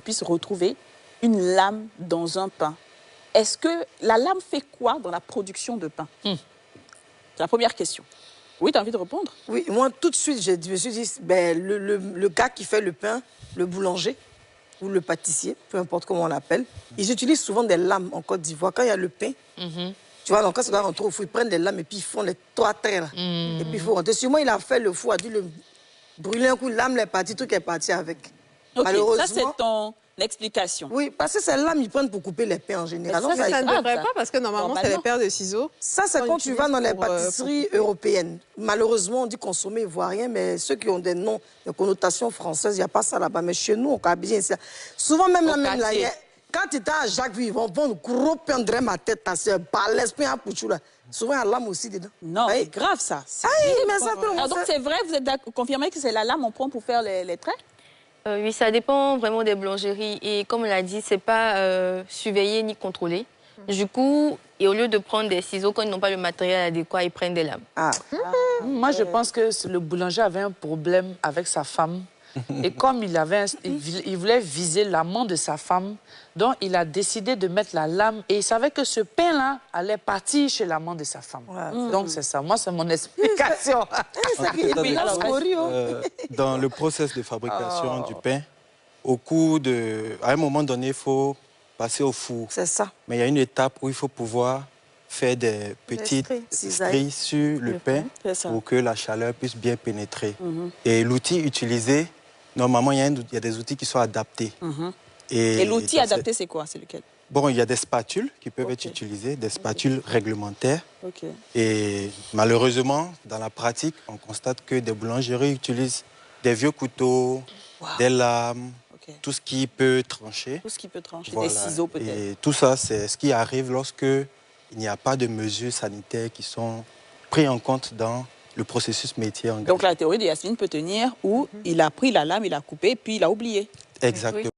puisse retrouver une lame dans un pain. Est-ce que la lame fait quoi dans la production de pain? C'est la première question. Oui, tu as envie de répondre? Oui, moi, tout de suite, je me suis dit, ben, le gars qui fait le pain, le boulanger ou le pâtissier, peu importe comment on l'appelle, ils utilisent souvent des lames en Côte d'Ivoire. Quand il y a le pain, tu vois, donc quand c'est là, on trouve, ils prennent des lames et puis ils font les 3 traits là. Et puis il faut rentrer. Sûrement, il a fait le four, a dû le brûler un coup, l'âme est partie, tout est parti avec. Ok, Malheureusement, ça c'est ton explication. Oui, parce que ces lames, ils prennent pour couper les pains en général. Mais Ça ne devrait pas, parce que normalement, c'est les paires de ciseaux. Ça, c'est quand tu vas dans les pâtisseries européennes. Malheureusement, on dit consommer ivoirien, mais ceux qui ont des noms, des connotations françaises, il n'y a pas ça là-bas. Mais chez nous, on a bien ça. Souvent, même là, quand tu étais à Jacques, ils vont prendre gros pain de ma tête, c'est balèze, pain à pouchou là. Souvent, il y a lame aussi dedans. Non, c'est grave ça. Mais ça peut... Alors, donc c'est vrai, vous êtes confirmé que c'est la lame qu'on prend pour faire les traits? Oui, ça dépend vraiment des boulangeries. Et comme on l'a dit, c'est pas surveillé ni contrôlé. Du coup, et au lieu de prendre des ciseaux, quand ils n'ont pas le matériel adéquat, ils prennent des lames. Moi, je pense que le boulanger avait un problème avec sa femme. Et comme il voulait viser l'amant de sa femme, donc il a décidé de mettre la lame. Et il savait que ce pain-là allait partir chez l'amant de sa femme. Donc c'est ça. Moi, c'est mon explication. Dans le processus de fabrication du pain, à un moment donné, il faut passer au four. C'est ça. Mais il y a une étape où il faut pouvoir faire des petites stries sur le pain pour que la chaleur puisse bien pénétrer. Et l'outil utilisé, normalement, il y a des outils qui sont adaptés. Et l'outil adapté, c'est quoi? C'est lequel? Bon, il y a des spatules qui peuvent être utilisées, des spatules réglementaires. Et malheureusement, dans la pratique, on constate que des boulangeries utilisent des vieux couteaux, des lames, tout ce qui peut trancher. Tout ce qui peut trancher, des ciseaux peut-être. Et tout ça, c'est ce qui arrive lorsque il n'y a pas de mesures sanitaires qui sont prises en compte dans le processus métier engagé. Donc la théorie de Yasmine peut tenir où il a pris la lame, il a coupé, puis il a oublié. Exactement.